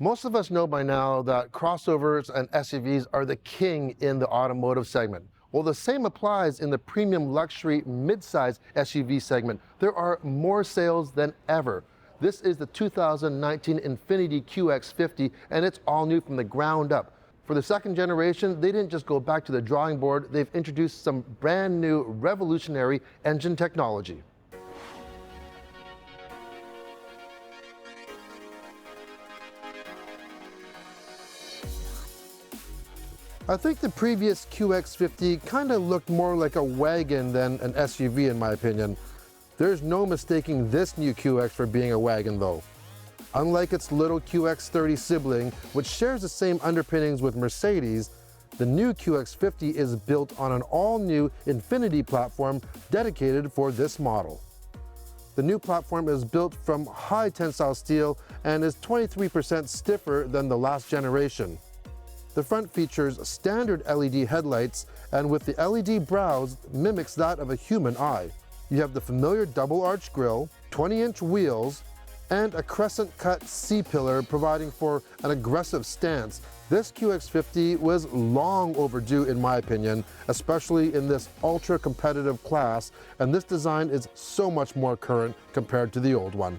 Most of us know by now that crossovers and SUVs are the king in the automotive segment. Well, the same applies in the premium luxury midsize SUV segment. There are more sales than ever. This is the 2019 Infiniti QX50, and it's all new from the ground up. For the second generation, they didn't just go back to the drawing board, they've introduced some brand new revolutionary engine technology. I think the previous QX50 kind of looked more like a wagon than an SUV in my opinion. There's no mistaking this new QX for being a wagon though. Unlike its little QX30 sibling, which shares the same underpinnings with Mercedes, the new QX50 is built on an all-new Infiniti platform dedicated for this model. The new platform is built from high tensile steel and is 23% stiffer than the last generation. The front features standard LED headlights, and with the LED brows mimics that of a human eye. You have the familiar double-arch grille, 20-inch wheels, and a crescent-cut C-pillar providing for an aggressive stance. This QX50 was long overdue in my opinion, especially in this ultra-competitive class, and this design is so much more current compared to the old one.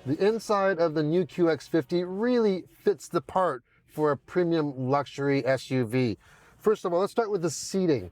The inside of the new QX50 really fits the part for a premium luxury SUV. First of all, let's start with the seating.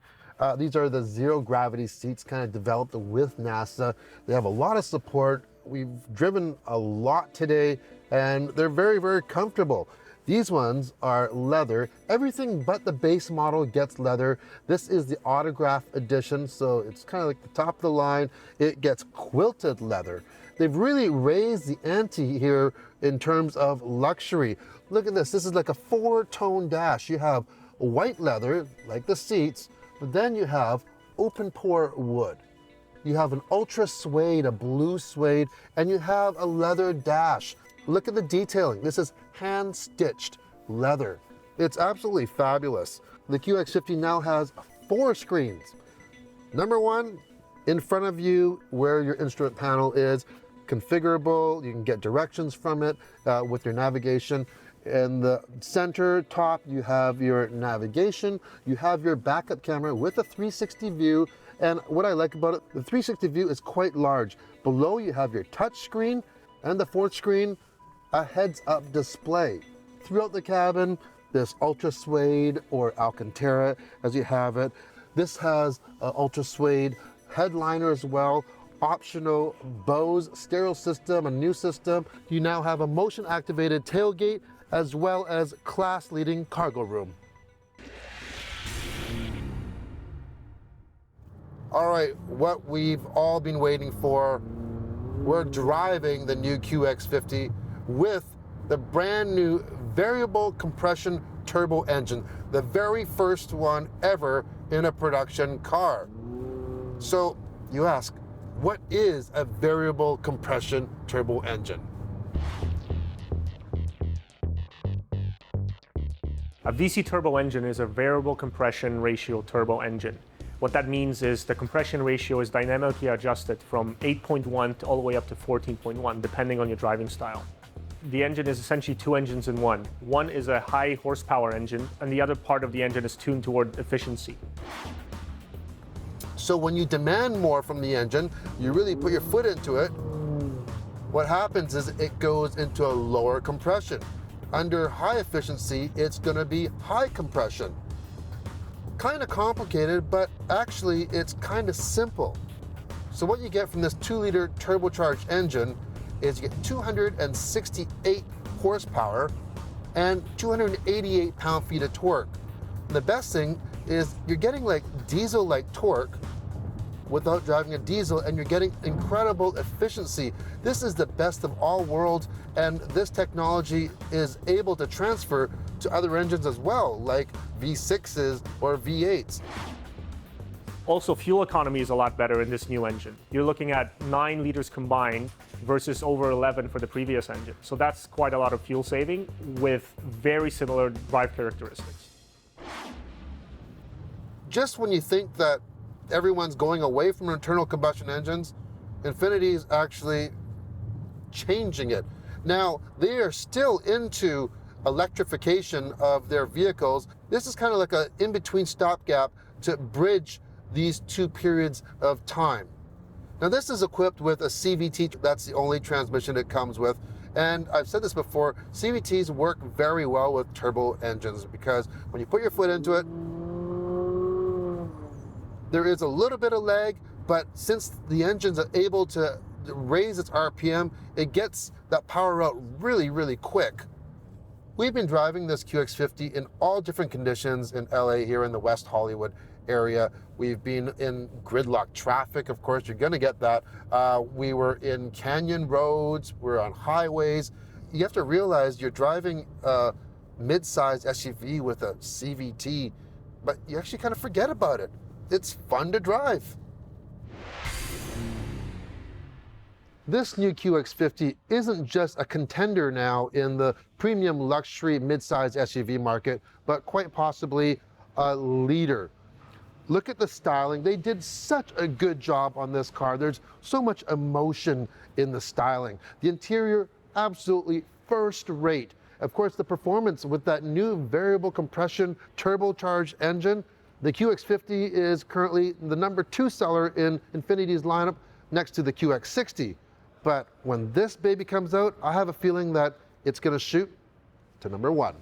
These are the zero-gravity seats kind of developed with NASA. They have a lot of support. We've driven a lot today, and they're very, very comfortable. These ones are leather. Everything but the base model gets leather. This is the Autograph edition, so it's kind of like the top of the line. It gets quilted leather. They've really raised the ante here in terms of luxury. Look at this. This is like a four-tone dash. You have white leather, like the seats, but then you have open pore wood. You have an ultra suede, a blue suede, and you have a leather dash. Look at the detailing. This is hand-stitched leather. It's absolutely fabulous. The QX50 now has 4 screens. Number one, in front of you where your instrument panel is, configurable. You can get directions from it with your navigation. In the center top, you have your navigation. You have your backup camera with a 360 view. And what I like about it, the 360 view is quite large. Below you have your touch screen, and the fourth screen, a heads-up display. Throughout the cabin, this ultra suede or Alcantara as you have it. This has an ultra suede headliner as well. Optional Bose stereo system, a new system. You now have a motion activated tailgate as well as class leading cargo room. All right, what we've all been waiting for, we're driving the new QX50 with the brand new variable compression turbo engine, the very first one ever in a production car. So you ask, what is a variable compression turbo engine? A VC turbo engine is a variable compression ratio turbo engine. What that means is the compression ratio is dynamically adjusted from 8.1 all the way up to 14.1, depending on your driving style. The engine is essentially 2 engines in one. One is a high horsepower engine, and the other part of the engine is tuned toward efficiency. So when you demand more from the engine, you really put your foot into it, what happens is it goes into a lower compression. Under high efficiency, it's gonna be high compression. Kind of complicated, but actually it's kind of simple. So what you get from this 2-liter turbocharged engine is you get 268 horsepower and 288 pound-feet of torque. And the best thing is you're getting like diesel-like torque without driving a diesel, and you're getting incredible efficiency. This is the best of all worlds, and this technology is able to transfer to other engines as well, like V6s or V8s. Also, fuel economy is a lot better in this new engine. You're looking at 9 liters combined versus over 11 for the previous engine. So that's quite a lot of fuel saving with very similar drive characteristics. Just when you think that everyone's going away from internal combustion engines, Infiniti is actually changing it. Now, they are still into electrification of their vehicles. This is kind of like an in-between stopgap to bridge these two periods of time. Now, this is equipped with a CVT. That's the only transmission it comes with. And I've said this before, CVTs work very well with turbo engines because when you put your foot into it, there is a little bit of lag, but since the engines are able to raise its RPM, it gets that power out really, really quick. We've been driving this QX50 in all different conditions in LA here in the West Hollywood area. We've been in gridlock traffic, of course, you're gonna get that. We were in canyon roads, we're on highways. You have to realize you're driving a mid-sized SUV with a CVT, but you actually kind of forget about it. It's fun to drive. This new QX50 isn't just a contender now in the premium luxury mid-size SUV market, but quite possibly a leader. Look at the styling. They did such a good job on this car. There's so much emotion in the styling. The interior, absolutely first rate. Of course, the performance with that new variable compression turbocharged engine. The QX50 is currently the #2 seller in Infiniti's lineup next to the QX60. But when this baby comes out, I have a feeling that it's going to shoot to #1.